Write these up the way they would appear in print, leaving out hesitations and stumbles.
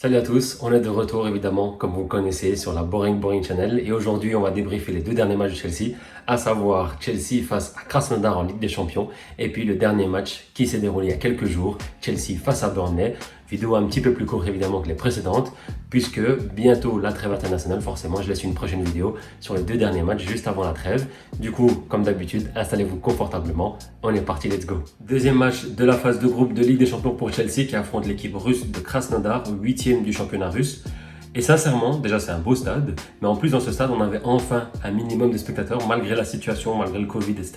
Salut à tous, on est de retour évidemment comme vous le connaissez sur la Boring Channel et aujourd'hui on va débriefer les deux derniers matchs de Chelsea, à savoir Chelsea face à Krasnodar en Ligue des Champions et puis le dernier match qui s'est déroulé il y a quelques jours, Chelsea face à Burnley. Vidéo un petit peu plus courte évidemment que les précédentes puisque bientôt la trêve internationale, forcément je laisse une prochaine vidéo sur les deux derniers matchs juste avant la trêve. Du coup, comme d'habitude, installez-vous confortablement, on est parti, let's go. Deuxième match de la phase de groupe de Ligue des Champions pour Chelsea qui affronte l'équipe russe de Krasnodar, 8e du championnat russe. Et sincèrement, déjà c'est un beau stade, mais en plus dans ce stade on avait enfin un minimum de spectateurs malgré la situation, malgré le Covid, etc.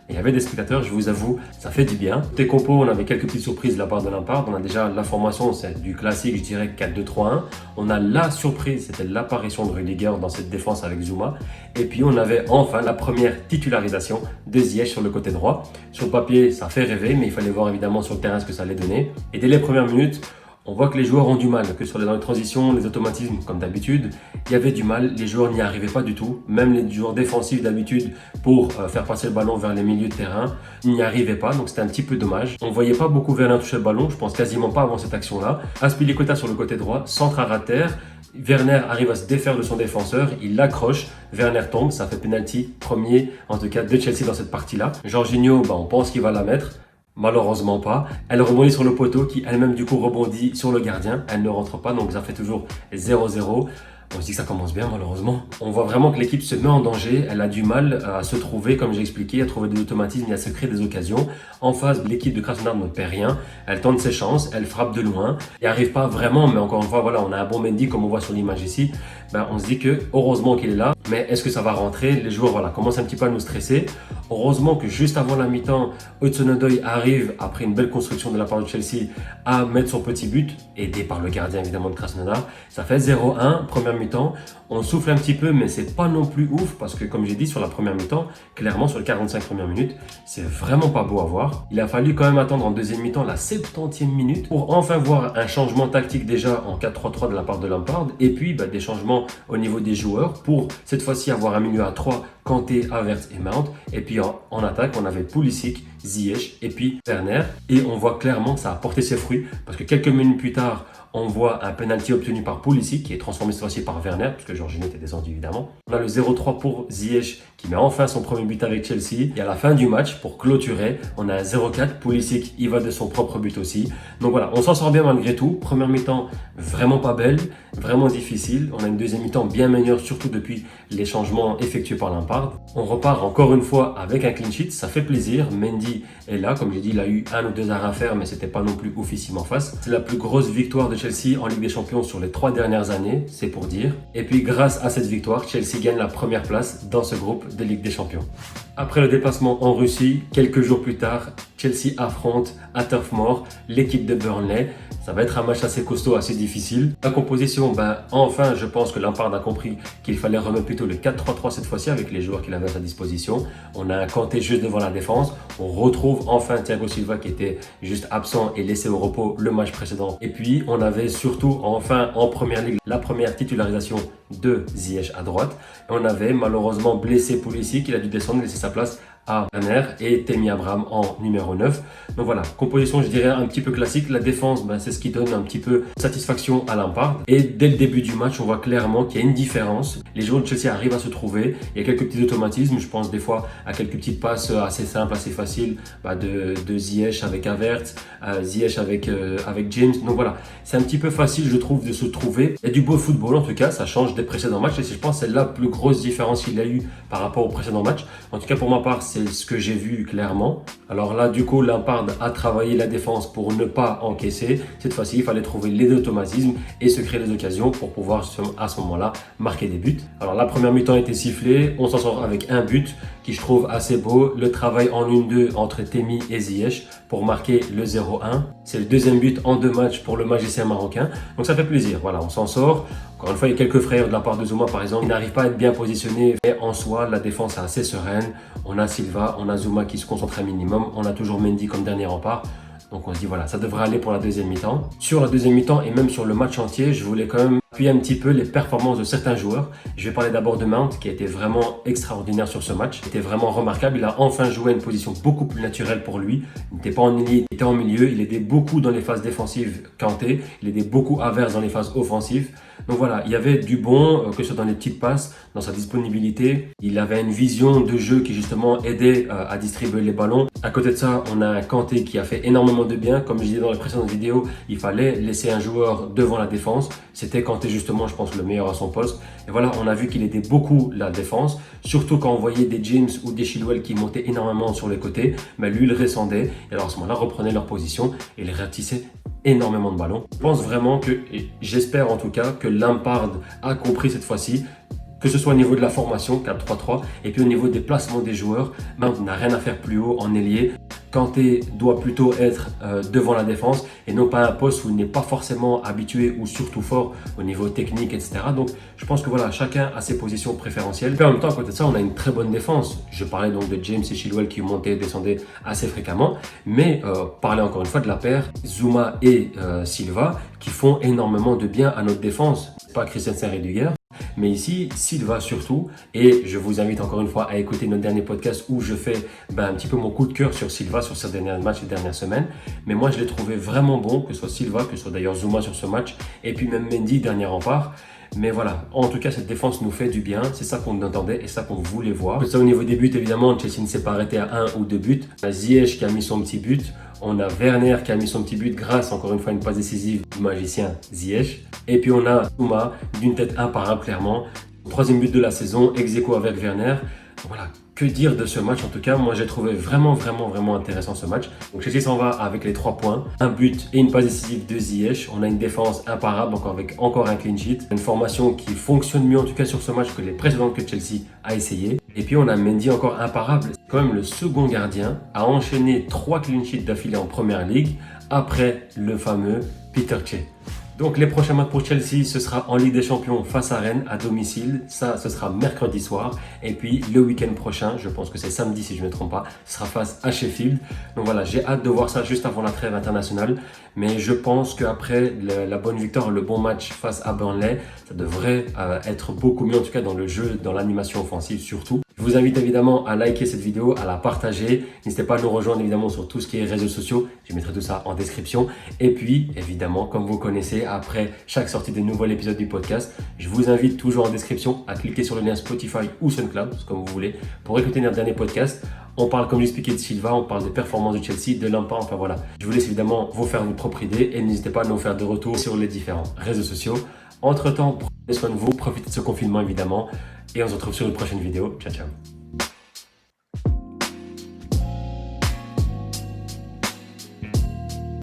Et il y avait des spectateurs, je vous avoue, ça fait du bien. Côté compo, on avait quelques petites surprises de la part de Lampard. On a déjà la formation, c'est du classique, je dirais 4-2-3-1. On a la surprise, c'était l'apparition de Rudiger dans cette défense avec Zouma. Et puis on avait enfin la première titularisation de Ziyech sur le côté droit. Sur le papier, ça fait rêver, mais il fallait voir évidemment sur le terrain ce que ça allait donner. Et dès les premières minutes, on voit que les joueurs ont du mal, que dans les transitions, les automatismes, comme d'habitude, il y avait du mal, les joueurs n'y arrivaient pas du tout. Même les joueurs défensifs d'habitude, pour faire passer le ballon vers les milieux de terrain, n'y arrivaient pas, donc c'était un petit peu dommage. On ne voyait pas beaucoup Werner toucher le ballon, je pense quasiment pas avant cette action-là. Azpilicueta sur le côté droit, centre à terre. Werner arrive à se défaire de son défenseur, il l'accroche, Werner tombe, ça fait penalty premier, en tout cas de Chelsea dans cette partie-là. Jorginho, on pense qu'il va la mettre. Malheureusement pas. Elle rebondit sur le poteau qui elle-même du coup rebondit sur le gardien. Elle ne rentre pas donc ça fait toujours 0-0. On se dit que ça commence bien malheureusement. On voit vraiment que l'équipe se met en danger. Elle a du mal à se trouver, comme j'ai expliqué, à trouver des automatismes et à se créer des occasions. En face, l'équipe de Krasnodar ne perd rien. Elle tente ses chances, elle frappe de loin. Elle n'y arrive pas vraiment, mais encore une fois, voilà, on a un bon Mendy comme on voit sur l'image ici. On se dit que heureusement qu'il est là. Mais est-ce que ça va rentrer? Les joueurs commencent un petit peu à nous stresser. Heureusement que juste avant la mi-temps, Hudson-Odoi arrive, après une belle construction de la part de Chelsea, à mettre son petit but, aidé par le gardien évidemment de Krasnodar. Ça fait 0-1, première mi-temps. On souffle un petit peu, mais c'est pas non plus ouf parce que comme j'ai dit sur la première mi-temps, clairement sur les 45 premières minutes, c'est vraiment pas beau à voir. Il a fallu quand même attendre en deuxième mi-temps la 70e minute pour enfin voir un changement tactique déjà en 4-3-3 de la part de Lampard et puis des changements au niveau des joueurs pour cette fois-ci avoir un milieu à 3, Kanté, Havertz et Mount. Et puis en attaque, on avait Pulisic, Ziyech et puis Werner. Et on voit clairement que ça a porté ses fruits parce que quelques minutes plus tard, on voit un penalty obtenu par Pulisic qui est transformé cette fois-ci par Werner puisque Jorginho était descendu évidemment. On a le 0-3 pour Ziyech qui met enfin son premier but avec Chelsea. Et à la fin du match, pour clôturer, on a un 0-4. Pulisic, il va de son propre but aussi. Donc voilà, on s'en sort bien malgré tout. Première mi-temps vraiment pas belle, vraiment difficile. On a une deuxième mi-temps bien meilleure, surtout depuis les changements effectués par Lampard. On repart encore une fois avec un clean sheet, ça fait plaisir. Mendy est là, comme j'ai dit, il a eu un ou deux arrêts à faire, mais c'était pas non plus oufissime en face. C'est la plus grosse victoire de Chelsea en Ligue des Champions sur les 3 dernières années, c'est pour dire. Et puis grâce à cette victoire, Chelsea gagne la première place dans ce groupe de Ligue des Champions. Après le déplacement en Russie, quelques jours plus tard, Chelsea affronte à Turf Moor l'équipe de Burnley. Ça va être un match assez costaud, assez difficile. La composition, enfin, je pense que Lampard a compris qu'il fallait remettre plutôt le 4-3-3 cette fois-ci avec les joueurs qu'il avait à sa disposition. On a un Kanté juste devant la défense. On retrouve enfin Thiago Silva qui était juste absent et laissé au repos le match précédent. Et puis, on avait surtout enfin en première ligue la première titularisation de Ziyech à droite. Et on avait malheureusement blessé Pulisic, il a dû descendre et laisser sa place à Werner et Tammy Abraham en numéro 9. Donc voilà, composition je dirais un petit peu classique. La défense, c'est ce qui donne un petit peu satisfaction à Lampard. Et dès le début du match, on voit clairement qu'il y a une différence. Les joueurs de Chelsea arrivent à se trouver. Il y a quelques petits automatismes. Je pense des fois à quelques petites passes assez simples, assez faciles de Ziyech avec Havertz, Ziyech avec James. Donc voilà, c'est un petit peu facile je trouve de se trouver. Il y a du beau football en tout cas, ça change des précédents matchs. Et je pense que c'est la plus grosse différence qu'il a eu par rapport aux précédents matchs. En tout cas pour ma part, c'est ce que j'ai vu clairement. Alors là, du coup, Lampard a travaillé la défense pour ne pas encaisser. Cette fois-ci, il fallait trouver les automatismes et se créer des occasions pour pouvoir à ce moment-là marquer des buts. Alors la première mi-temps a été sifflée. On s'en sort avec un but qui je trouve assez beau. Le travail en 1-2 entre Tammy et Ziyech pour marquer le 0-1. C'est le deuxième but en 2 matchs pour le magicien marocain. Donc ça fait plaisir. Voilà, on s'en sort. Encore une fois, il y a quelques frayeurs de la part de Zouma par exemple. Il n'arrive pas à être bien positionné. Mais en soi, la défense est assez sereine. On a Silva, on a Zouma qui se concentre un minimum. On a toujours Mendy comme dernier rempart. Donc on se dit voilà, ça devrait aller pour la deuxième mi-temps. Sur la deuxième mi-temps et même sur le match entier, je voulais quand même Puis un petit peu les performances de certains joueurs. Je vais parler d'abord de Mount qui a été vraiment extraordinaire sur ce match. Il était vraiment remarquable. Il a enfin joué à une position beaucoup plus naturelle pour lui. Il n'était pas en ailier, il était en milieu. Il aidait beaucoup dans les phases défensives Kanté. Il aidait beaucoup Havertz dans les phases offensives. Donc voilà, il y avait du bon, que ce soit dans les petites passes, dans sa disponibilité. Il avait une vision de jeu qui justement aidait à distribuer les ballons. À côté de ça, on a un Kanté qui a fait énormément de bien. Comme je disais dans la précédente vidéo, il fallait laisser un joueur devant la défense. C'était Kanté justement, je pense, le meilleur à son poste. Et voilà, on a vu qu'il aidait beaucoup la défense, surtout quand on voyait des James ou des Chilwell qui montaient énormément sur les côtés. Mais lui, il redescendait et alors à ce moment-là, reprenait leur position et il ratissait énormément de ballons. Je pense vraiment que, et j'espère en tout cas, que Lampard a compris cette fois-ci, que ce soit au niveau de la formation 4-3-3 et puis au niveau des placements des joueurs, on n'a rien à faire plus haut en ailier. Kanté doit plutôt être devant la défense et non pas un poste où il n'est pas forcément habitué ou surtout fort au niveau technique, etc. Donc je pense que voilà, chacun a ses positions préférentielles. Puis en même temps, à côté de ça, on a une très bonne défense. Je parlais donc de James et Chilwell qui montaient et descendaient assez fréquemment, mais parler encore une fois de la paire Zouma et Silva qui font énormément de bien à notre défense. Pas Christensen et Rudiger. Mais ici, Silva surtout, et je vous invite encore une fois à écouter notre dernier podcast où je fais un petit peu mon coup de cœur sur Silva, sur ses derniers matchs et dernières semaines. Mais moi, je l'ai trouvé vraiment bon, que ce soit Silva, que ce soit d'ailleurs Zouma sur ce match, et puis même Mendy, dernier rempart. Mais voilà, en tout cas, cette défense nous fait du bien. C'est ça qu'on attendait et ça qu'on voulait voir. Ça, au niveau des buts, évidemment, Chelsea ne s'est pas arrêté à 1 ou 2 buts. On a Ziyech qui a mis son petit but. On a Werner qui a mis son petit but grâce, encore une fois, à une passe décisive du magicien Ziyech. Et puis on a Zouma d'une tête imparable, clairement. Troisième but de la saison, ex-aequo avec Werner. Voilà, que dire de ce match? En tout cas, moi j'ai trouvé vraiment intéressant ce match. Donc Chelsea s'en va avec les 3 points, un but et une passe décisive de Ziyech. On a une défense imparable, avec encore un clean sheet. Une formation qui fonctionne mieux en tout cas sur ce match que les précédentes que Chelsea a essayé. Et puis on a Mendy encore imparable. C'est quand même le second gardien à enchaîner 3 clean sheets d'affilée en première ligue après le fameux Peter Cech. Donc les prochains matchs pour Chelsea, ce sera en Ligue des Champions face à Rennes à domicile. Ça, ce sera mercredi soir. Et puis le week-end prochain, je pense que c'est samedi si je ne me trompe pas, ce sera face à Sheffield. Donc voilà, j'ai hâte de voir ça juste avant la trêve internationale. Mais je pense qu'après la bonne victoire, le bon match face à Burnley, ça devrait être beaucoup mieux en tout cas dans le jeu, dans l'animation offensive surtout. Je vous invite évidemment à liker cette vidéo, à la partager. N'hésitez pas à nous rejoindre évidemment sur tout ce qui est réseaux sociaux. Je mettrai tout ça en description. Et puis évidemment, comme vous connaissez, après chaque sortie de nouvel épisode du podcast, je vous invite toujours en description à cliquer sur le lien Spotify ou SoundCloud, comme vous voulez, pour écouter notre dernier podcast. On parle, comme j'expliquais, de Silva, on parle des performances de Chelsea, de Lampard, enfin voilà. Je vous laisse évidemment vous faire votre propre idée et n'hésitez pas à nous faire de retour sur les différents réseaux sociaux. Entre-temps, prenez soin de vous, profitez de ce confinement évidemment et on se retrouve sur une prochaine vidéo. Ciao, ciao.